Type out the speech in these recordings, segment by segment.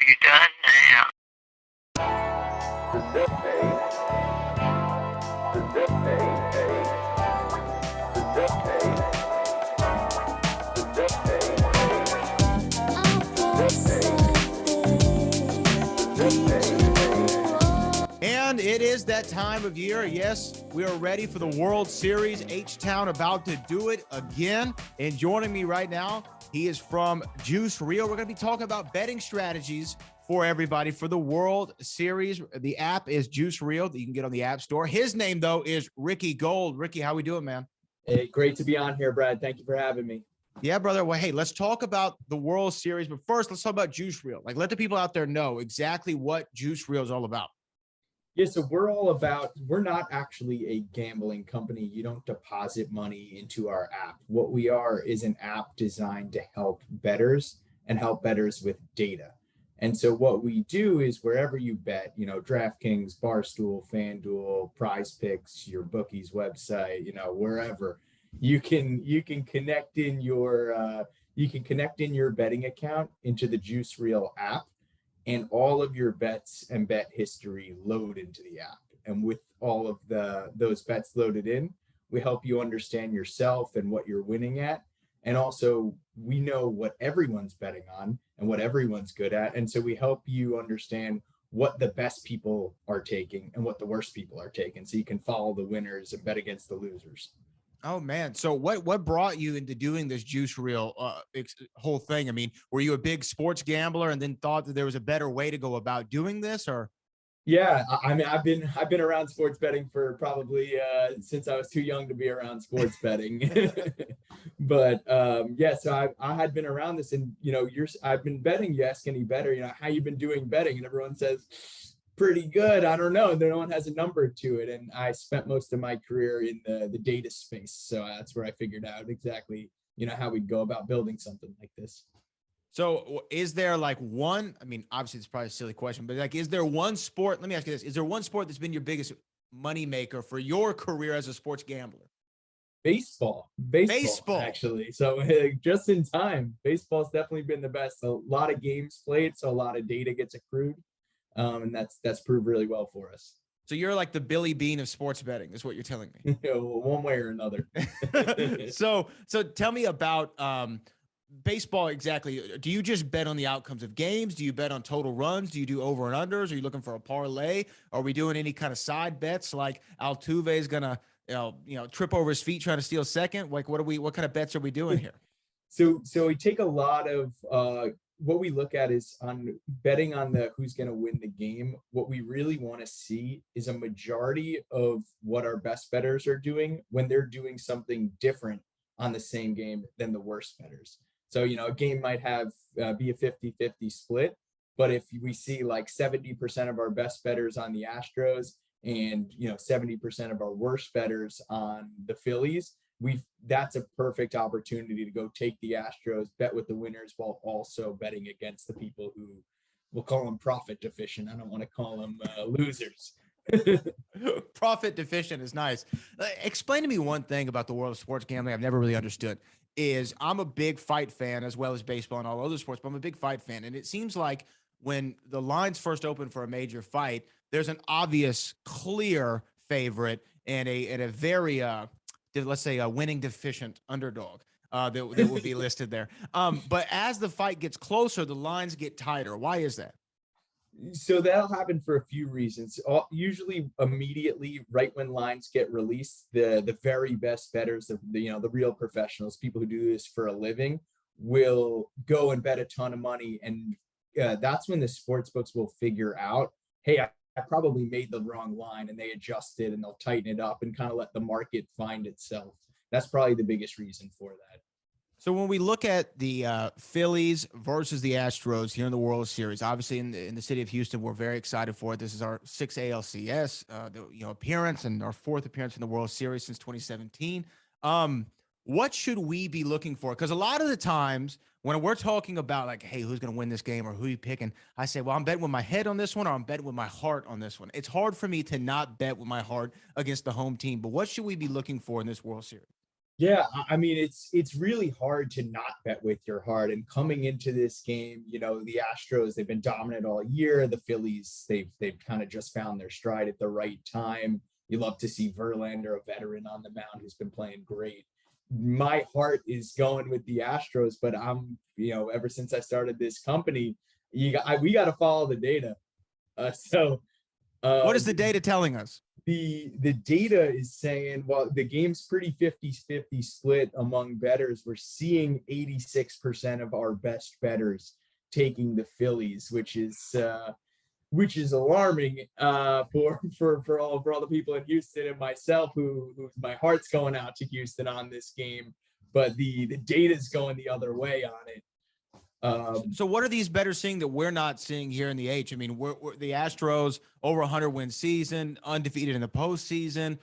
You done now? And it is that time of year. Yes, we are ready for the World Series. H-Town about to do it again. And joining me right now, he is from Juice Reel. We're going to be talking about betting strategies for everybody for the World Series. The app is Juice Reel that you can get on the App Store. His name, though, is Ricky Gold. Ricky, how we doing, man? Hey, great to be on here, Brad. Thank you for having me. Yeah, brother. Well, hey, let's talk about the World Series. But first, let's talk about Juice Reel. Like, let the people out there know exactly what Juice Reel is all about. Yeah, so we're not actually a gambling company. You don't deposit money into our app. What we are is an app designed to help bettors and help bettors with data. And so what we do is wherever you bet, DraftKings, Barstool, FanDuel, Prize Picks, your bookie's website, wherever, you can connect in your betting account into the Juice Reel app, and all of your bets and bet history load into the app. And with all of those bets loaded in, we help you understand yourself and what you're winning at. And also, we know what everyone's betting on and what everyone's good at. And so we help you understand what the best people are taking and what the worst people are taking, so you can follow the winners and bet against the losers. Oh man. So what brought you into doing this Juice Reel whole thing? I mean, were you a big sports gambler and then thought that there was a better way to go about doing this, or? Yeah, I mean, I've been around sports betting for probably since I was too young to be around sports betting. But yeah, so I had been around this, and I've been betting. You ask any better, how you been doing betting, and everyone says pretty good. I don't know. No one has a number to it. And I spent most of my career in the data space. So that's where I figured out exactly, how we'd go about building something like this. So is there like one, I mean, obviously it's probably a silly question, but like, is there one sport, let me ask you this, is there one sport that's been your biggest money maker for your career as a sports gambler? Baseball, actually. So just in time, baseball's definitely been the best. A lot of games played, so a lot of data gets accrued. And that's proved really well for us. So you're like the Billy Bean of sports betting, is what you're telling me. One way or another. So tell me about baseball exactly. Do you just bet on the outcomes of games? Do you bet on total runs? Do you do over and unders? Are you looking for a parlay? Are we doing any kind of side bets like Altuve is gonna trip over his feet trying to steal second? Like what kind of bets are we doing here? So we take a lot of what we look at is on betting on the who's going to win the game. What we really want to see is a majority of what our best bettors are doing when they're doing something different on the same game than the worst bettors. So, a game might have be a 50-50 split, but if we see like 70% of our best bettors on the Astros and 70% of our worst bettors on the Phillies, that's a perfect opportunity to go take the Astros, bet with the winners, while also betting against the people who, we'll call them profit deficient. I don't want to call them losers. Profit deficient is nice. Explain to me one thing about the world of sports gambling I've never really understood. Is I'm a big fight fan as well as baseball and all other sports, but I'm a big fight fan. And it seems like when the lines first open for a major fight, there's an obvious, clear favorite and a very let's say a winning deficient underdog that will be listed there. But as the fight gets closer, the lines get tighter. Why is that? So that'll happen for a few reasons. Usually immediately right when lines get released, the very best bettors, the real professionals, people who do this for a living, will go and bet a ton of money. And that's when the sports books will figure out, hey, I probably made the wrong line, and they adjust it and they'll tighten it up and kind of let the market find itself. That's probably the biggest reason for that. So when we look at the Phillies versus the Astros here in the World Series, obviously in the city of Houston, we're very excited for it. This is our sixth ALCS appearance and our fourth appearance in the World Series since 2017. What should we be looking for? Because a lot of the times when we're talking about like, hey, who's going to win this game or who you picking, I say, well, I'm betting with my head on this one or I'm betting with my heart on this one. It's hard for me to not bet with my heart against the home team. But what should we be looking for in this World Series? Yeah, I mean it's really hard to not bet with your heart. And coming into this game, the Astros, they've been dominant all year. The Phillies, they've kind of just found their stride at the right time. You love to see Verlander, a veteran on the mound who's been playing great. My heart is going with the Astros, but ever since I started this company, we got to follow the data. So What uh, is the data telling us? the data is saying, well, the game's pretty 50-50 split among bettors. We're seeing 86% of our best bettors taking the Phillies, which is alarming for all the people in Houston and myself who my heart's going out to Houston on this game, but the data's going the other way on it. So what are these bettors seeing that we're not seeing here in the H? I mean, we're the Astros over 100-win season, undefeated in the postseason,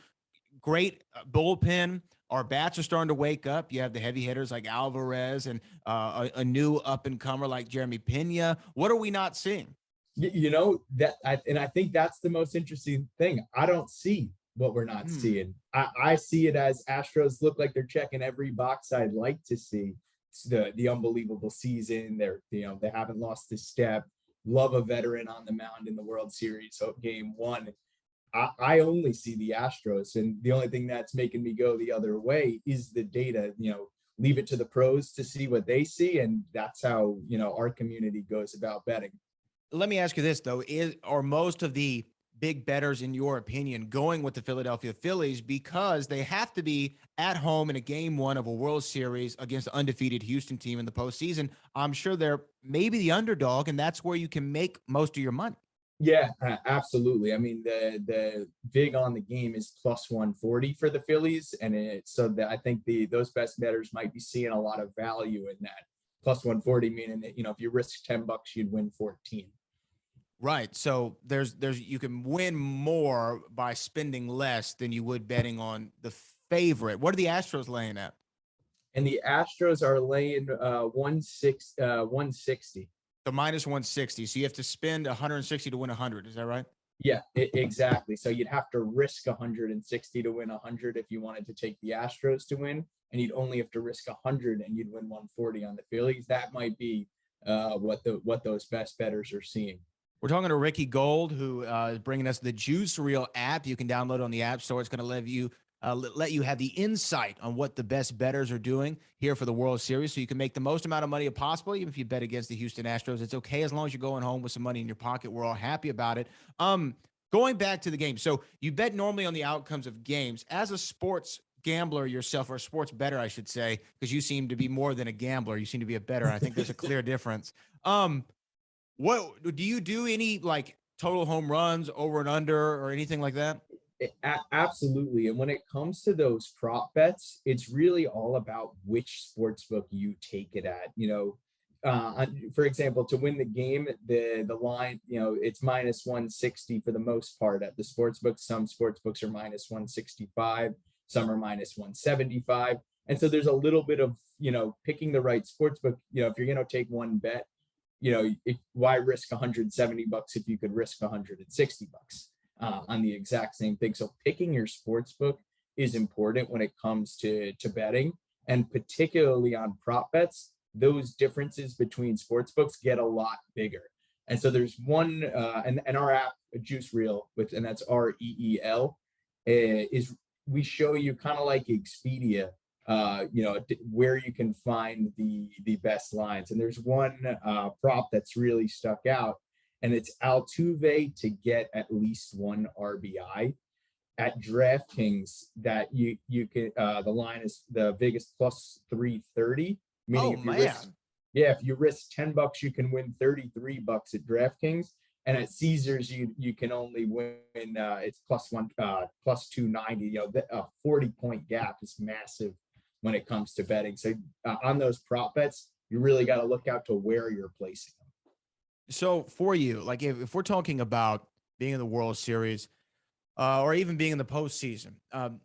great bullpen. Our bats are starting to wake up. You have the heavy hitters like Alvarez and a new up and comer like Jeremy Pena. What are we not seeing? I think that's the most interesting thing. I don't see what we're not seeing. I see it as Astros look like they're checking every box I'd like to see. It's the unbelievable season. They haven't lost a step. Love a veteran on the mound in the World Series. So game one, I only see the Astros, and the only thing that's making me go the other way is the data. Leave it to the pros to see what they see, and that's how our community goes about betting. Let me ask you this though: are most of the big bettors, in your opinion, going with the Philadelphia Phillies because they have to be at home in a game one of a World Series against the undefeated Houston team in the postseason? I'm sure they're maybe the underdog, and that's where you can make most of your money. Yeah, absolutely. I mean, the vig on the game is plus 140 for the Phillies, and so that I think those best bettors might be seeing a lot of value in that plus 140, meaning that if you risk $10, you'd win 14. Right. So there's you can win more by spending less than you would betting on the favorite. What are the Astros laying at? And the Astros are laying 160. So minus 160. So you have to spend 160 to win 100. Is that right? Yeah, exactly. So you'd have to risk 160 to win 100 if you wanted to take the Astros to win, and you'd only have to risk 100 and you'd win 140 on the Phillies. That might be what those best bettors are seeing. We're talking to Ricky Gold, who is bringing us the Juice Reel app. You can download it on the App Store. It's going to let you have the insight on what the best bettors are doing here for the World Series, so you can make the most amount of money possible. Even if you bet against the Houston Astros, it's okay as long as you're going home with some money in your pocket. We're all happy about it. Going back to the game, so you bet normally on the outcomes of games. As a sports gambler yourself, or a sports bettor, I should say, because you seem to be more than a gambler. You seem to be a bettor. I think there's a clear difference. What do you do? Any like total home runs over and under or anything like that? Absolutely. And when it comes to those prop bets, it's really all about which sports book you take it at. For example, to win the game, the line, it's minus 160 for the most part at the sports books. Some sports books are minus 165, some are minus 175. And so there's a little bit of, picking the right sports book. If you're going to take one bet, why risk $170 if you could risk $160 on the exact same thing? So picking your sports book is important when it comes to betting, and particularly on prop bets. Those differences between sports books get a lot bigger. And so there's one, and our app, Juice Reel, and that's REEL, is we show you kind of like Expedia, where you can find the best lines. And there's one prop that's really stuck out, and it's Altuve to get at least one RBI at DraftKings. That you can the line is the biggest plus 330. Meaning if you risk $10, you can win $33 at DraftKings. And at Caesars, you can only win it's plus 290. A 40-point gap is massive when it comes to betting. So on those prop bets, you really got to look out to where you're placing them. So for you, like if we're talking about being in the World Series, or even being in the postseason,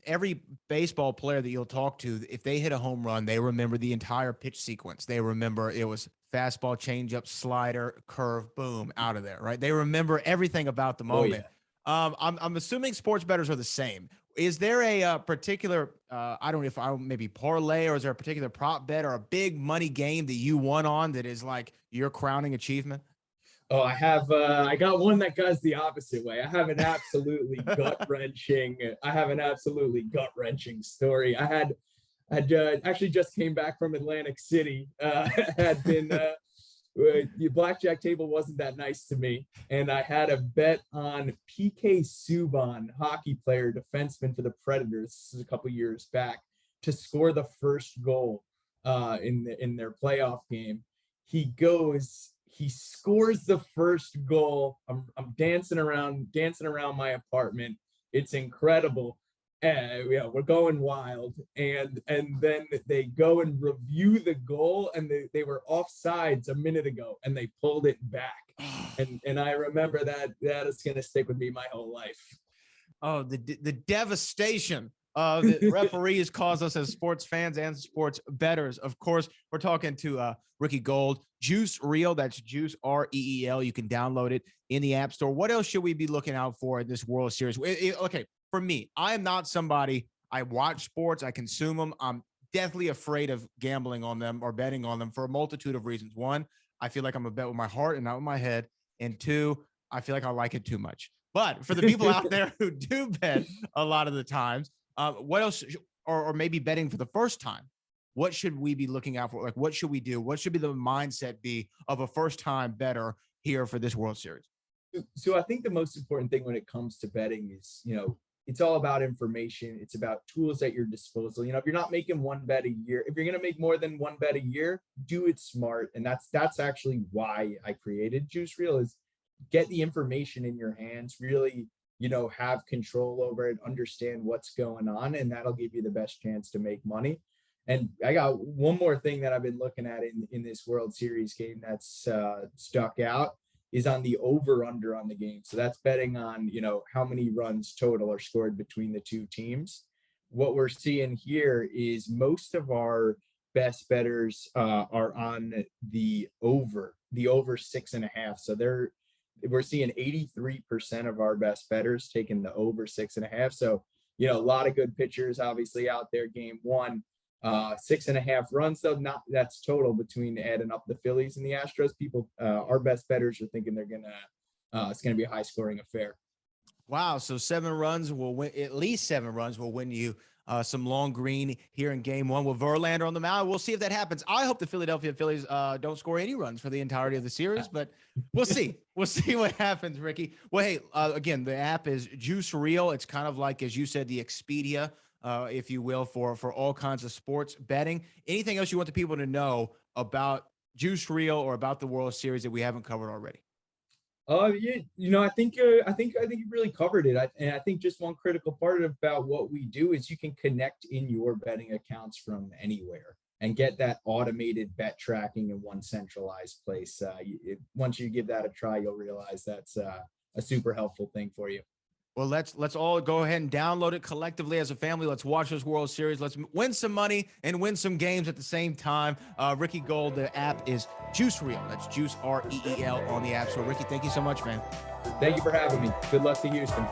every baseball player that you'll talk to, if they hit a home run, they remember the entire pitch sequence. They remember it was fastball, changeup, slider, curve, boom, out of there, right? They remember everything about the moment. Oh, yeah. I'm assuming sports bettors are the same. Is there a particular, I don't know if I maybe parlay, or is there a particular prop bet or a big money game that you won on that is like your crowning achievement? Oh, I got one that goes the opposite way. I have an absolutely gut wrenching story. I actually just came back from Atlantic City. Had been the blackjack table wasn't that nice to me, and I had a bet on PK Subban, hockey player, defenseman for the Predators. This is a couple years back, to score the first goal in their playoff game. He scores the first goal. I'm dancing around my apartment. It's incredible. Yeah, we're going wild, and then they go and review the goal, and they were offsides a minute ago, and they pulled it back, and I remember that is gonna stick with me my whole life. Oh, the devastation that referees cause us as sports fans and sports bettors. Of course, we're talking to Ricky Gold, Juice Reel. That's Juice REEL. You can download it in the App Store. What else should we be looking out for in this World Series? Okay. For me, I am not somebody, I watch sports, I consume them. I'm deathly afraid of gambling on them or betting on them for a multitude of reasons. One, I feel like I'm a bet with my heart and not with my head. And two, I feel like I like it too much. But for the people out there who do bet a lot of the times, what else, or maybe betting for the first time, what should we be looking out for? Like, what should we do? What should be the mindset be of a first-time bettor here for this World Series? So I think the most important thing when it comes to betting is, it's all about information. It's about tools at your disposal. If you're not making one bet a year, if you're going to make more than one bet a year, do it smart. And that's actually why I created Juice Reel, is get the information in your hands, really, have control over it, understand what's going on, and that'll give you the best chance to make money. And I got one more thing that I've been looking at in this World Series game that's stuck out, is on the over under on the game. So that's betting on, how many runs total are scored between the two teams. What we're seeing here is most of our best bettors are on the over 6.5. So we're seeing 83% of our best bettors taking the over 6.5. So, a lot of good pitchers obviously out there. Game one, 6.5 runs, though, that's total between adding up the Phillies and the Astros. People, our best bettors are thinking it's gonna be a high scoring affair. Wow. So 7 runs will win, at least 7 runs will win you some long green here in game one with Verlander on the mound. We'll see if that happens. I hope the Philadelphia Phillies don't score any runs for the entirety of the series, but we'll see. We'll see what happens, Ricky. Well, hey, again, the app is Juice Reel. It's kind of like, as you said, the Expedia, if you will, for all kinds of sports betting. Anything else you want the people to know about Juice Reel or about the World Series that we haven't covered already? Yeah, I think you really covered it. And I think just one critical part about what we do is you can connect in your betting accounts from anywhere and get that automated bet tracking in one centralized place. Once you give that a try, you'll realize that's a super helpful thing for you. Well, let's all go ahead and download it collectively as a family. Let's watch this World Series. Let's win some money and win some games at the same time. Ricky Gold, the app is Juice Reel. That's Juice REEL on the app. So, Ricky, thank you so much, man. Thank you for having me. Good luck to Houston.